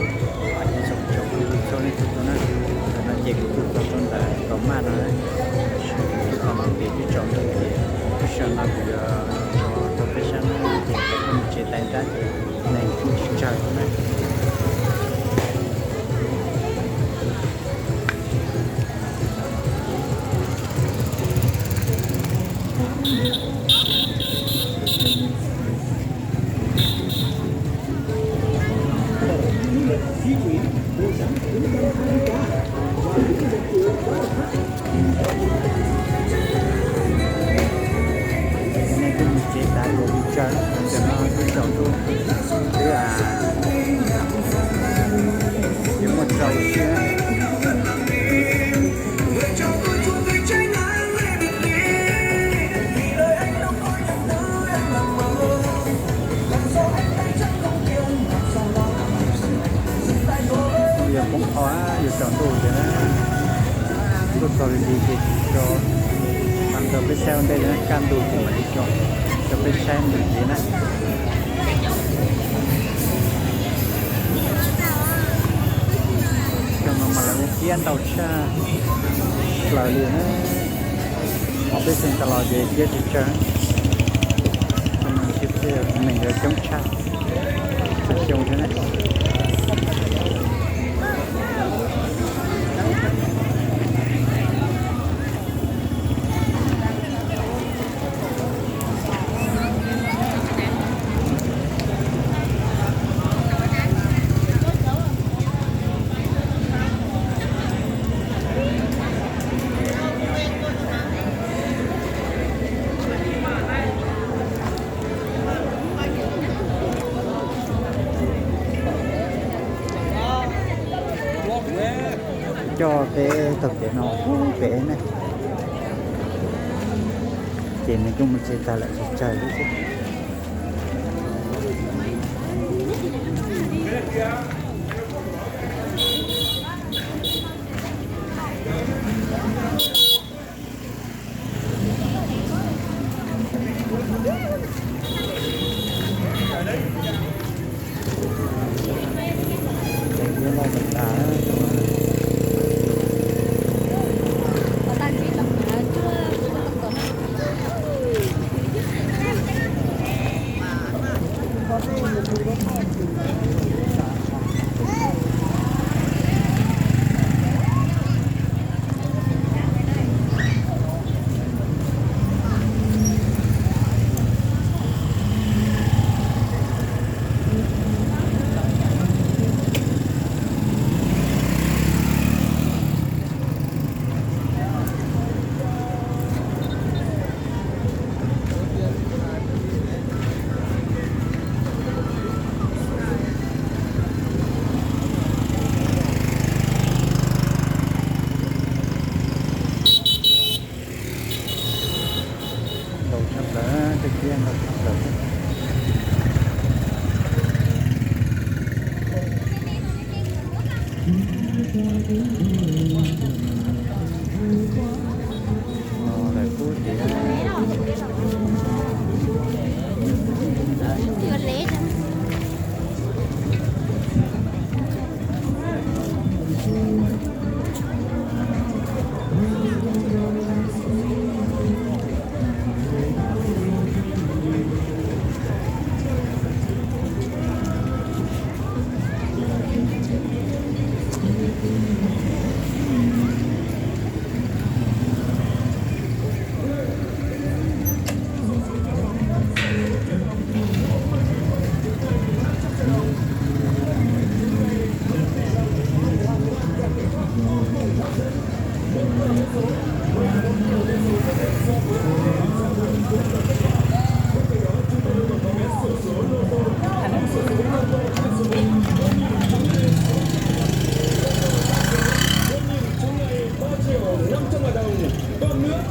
Hãy subscribe cho kênh Ghiền Mì Gõ để không bỏ lỡ những video hấp dẫn. Rồi đi cho ăn cơm với xe đây nó can đủ thì mà đi cho với xe mình thế này cho mà là cái ăn tàu xa là liền á họ biết xem tao lo về kia thì chơi mình tiếp mình rồi chống cha sẽ trông thế này cho cái thực tế nó vẽ này thì nói chung mình sẽ ta lại trời đấy chứ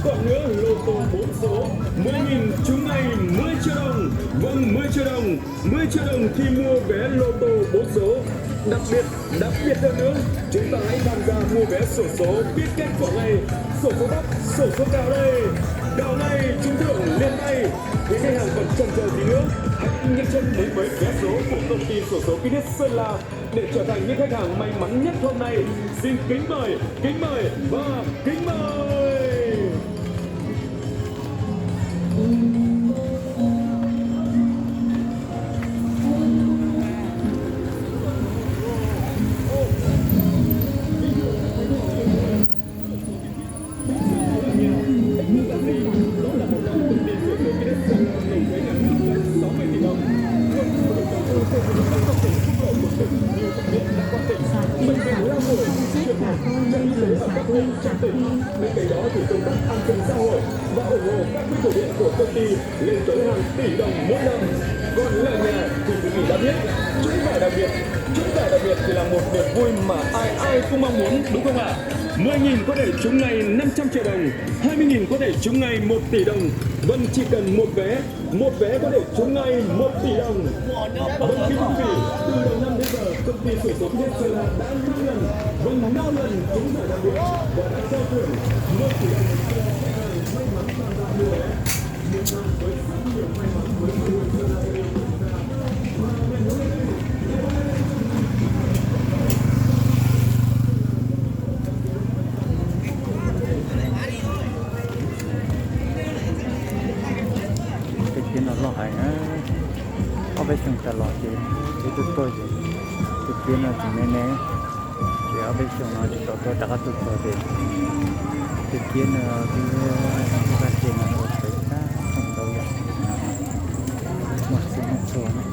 còn nữa lô tô 4 số 10.000 trúng ngay 10 triệu đồng. Vâng, 10 triệu đồng, 10 triệu đồng khi mua vé lô tô 4 số. đặc biệt hơn nữa, chúng ta hãy tham gia mua vé xổ số biết kết quả ngay. Xổ số Bắc, xổ số Cào đây. Cào này trúng thưởng liền tay. Quý khách hàng còn chần chờ gì nữa? Hãy nhanh chân đến với vé số của công ty xổ số Phoenix Sơn La để trở thành những khách hàng may mắn nhất hôm nay. Xin kính mời và kính mời. Bên cạnh đó thì công tác an sinh xã hội và ủng hộ các quỹ từ thiện của công ty lên tới hàng tỷ đồng mỗi năm. Còn là nhà thì quý vị đã biết, chúng giải đặc biệt thì là một niềm vui mà ai cũng mong muốn, đúng không ạ? 10.000 có thể trúng ngay 500 triệu đồng, 20.000 có thể trúng ngay 1 tỷ đồng. Vâng, chỉ cần một vé có thể trúng ngay 1 tỷ đồng. Vâng, kính quý vị, từ đầu năm đến giờ, công ty xổ số Phoenix Sơn La đã 5 lần, 5 lần trúng giải đặc biệt và đã trao thưởng 1 tỷ đồng cho khách hàng may mắn tham gia mua vé. Một năm với rất nhiều may mắn với người Sơn La yêu chúng ta. Cái nó lo hay á, có phải dùng cả lọ gì, cái tụt tôi gì, tụt kia nó chỉ nè, chỉ ở bên trong nó chỉ có tôi đặt tụt tôi gì, tụt kia nó cái kia nó phải ta không đâu vậy, một số này.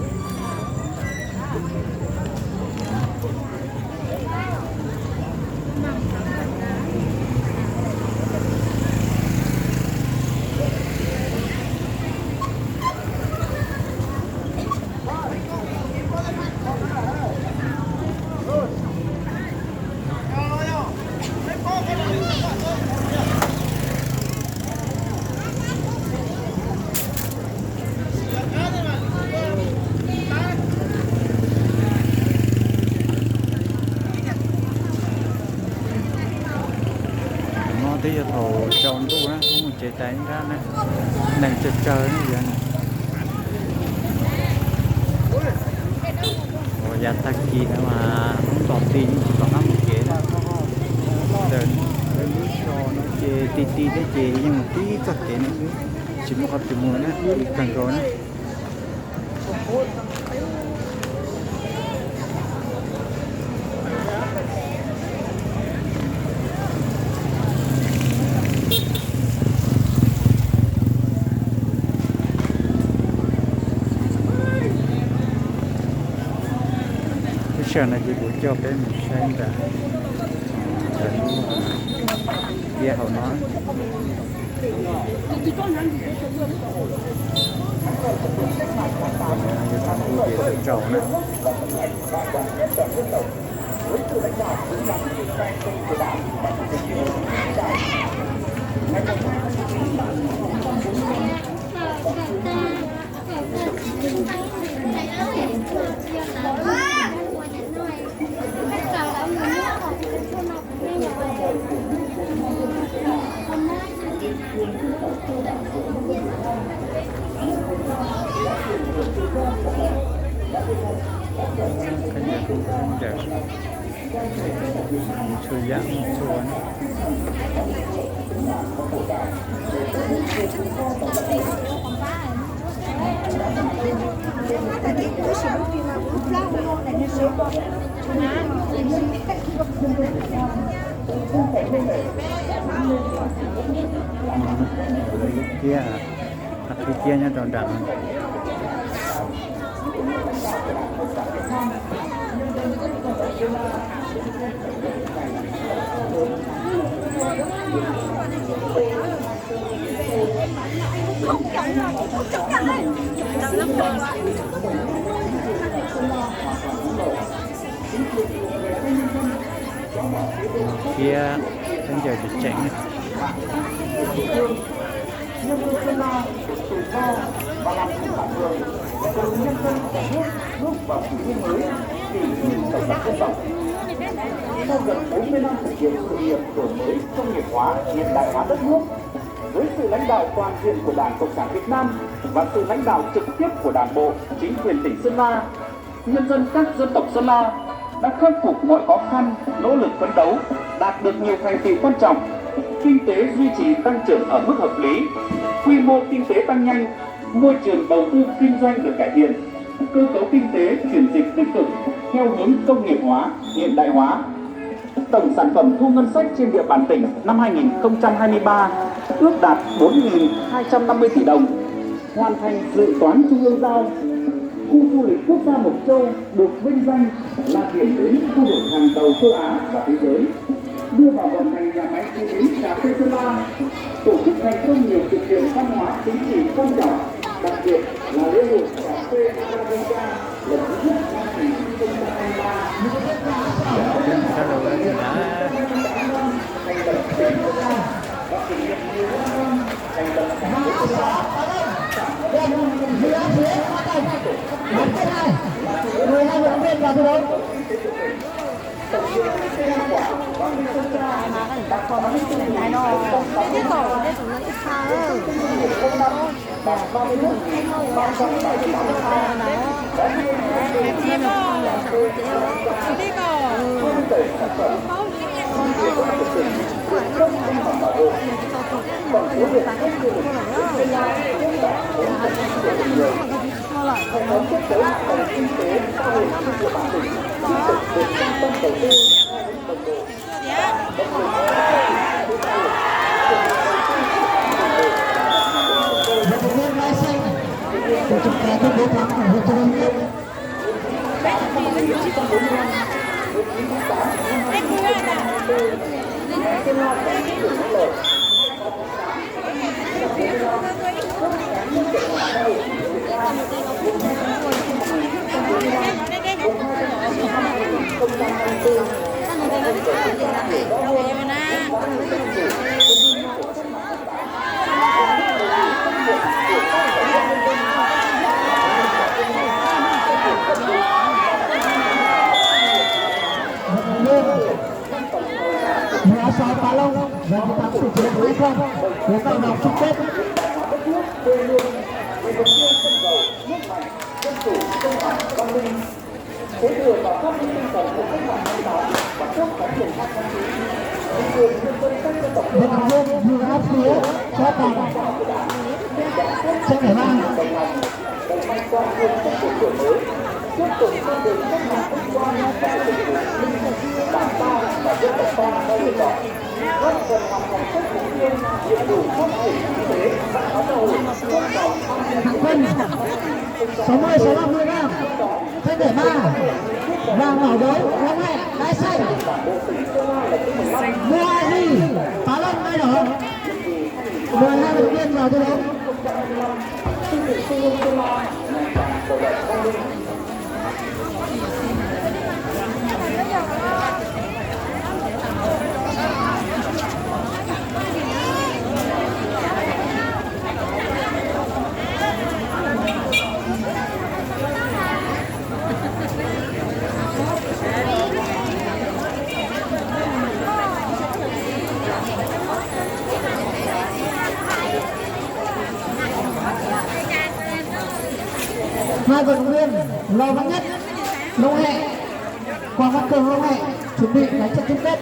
Tí giờ thổ tròn tu á, không một chế tay ra nè, đang chơi nó vậy nè. Rồi giá tắc gì nữa mà không còn tiền chỉ còn một chế đó. Đợn lý cho nó chế tí đấy chế nhưng mà tí chắc chế nó chỉ một hộp chỉ mua nè, cần rồi nè. Cái này thì buổi cho cái mình xem ra nghe họ nói trầu này cái nhà cũng không đẹp, chưa dạng chưa kia cái kia nha tròn đẳng kia bây giờ thì chạy nhân dân Sơn La tự do và làm chủ bản đường từ nhân dân cả nước bước vào kỷ nguyên mới. kỷ niệm tổng sản dân tộc. Sau gần 40 năm thực hiện sự nghiệp đổi mới, công nghiệp hóa, hiện đại hóa đất nước, dưới sự lãnh đạo toàn diện của Đảng Cộng sản Việt Nam và sự lãnh đạo trực tiếp của Đảng bộ, chính quyền tỉnh Sơn La, nhân dân các dân tộc Sơn La đã khắc phục mọi khó khăn, nỗ lực phấn đấu, đạt được nhiều thành tựu quan trọng. Kinh tế duy trì tăng trưởng ở mức hợp lý, quy mô kinh tế tăng nhanh, môi trường đầu tư kinh doanh được cải thiện, cơ cấu kinh tế chuyển dịch tích cực theo hướng công nghiệp hóa, hiện đại hóa. Tổng sản phẩm thu ngân sách trên địa bàn tỉnh năm 2023 ước đạt 4.250 tỷ đồng, hoàn thành dự toán trung ương giao. Khu du lịch quốc gia Mộc Châu được vinh danh là điểm đến khu vực hàng đầu châu Á và thế giới. Đưa vào vận hành nhà máy chế biến cà phê Sơn La, tổ chức thành công nhiều sự kiện văn hóa chính trị quan trọng, đặc biệt là lễ hội cà phê Arabica lần thứ nhất năm 2023. Cái đầu là gì đó. Thành lập tỉnh Sơn La và kỷ niệm 15 năm thành lập thành phố Sơn La. Người hai vận động viên vào thi đấu. Tổ chức cả các đối thắng của Hồ Chí Minh. Áo sao Pá Long và một thắng sự chiến hay không của các đồng chung kết. Kế thừa và phát huy tinh thần của cách mạng tháng 8 và tốt phát triển các phong trào, chính quyền nhân dân các dân tộc Vận động viên vừa áp phía cho bằng sẽ phải mang đồng hành toàn diện công cuộc đổi mới, tiếp tục con đường cách mạng vinh quang và phục vụ linh mục Đảng ta và dân tộc ta theo lựa chọn, góp phần hoàn thành các mục tiêu nhiệm vụ phát triển kinh tế, văn hóa xã hội, quốc phòng an ninh hạng cân 60-50 gram thế để ba và mở đấu long hẹ đai xanh mua ai đi Pá Long đai đỏ 12 vận động viên vào thi đấu. Hai vận động viên Lò Văn Nhất, Long Hẹ, Quang Văn Cường, Long Hẹ chuẩn bị đánh trận chung kết.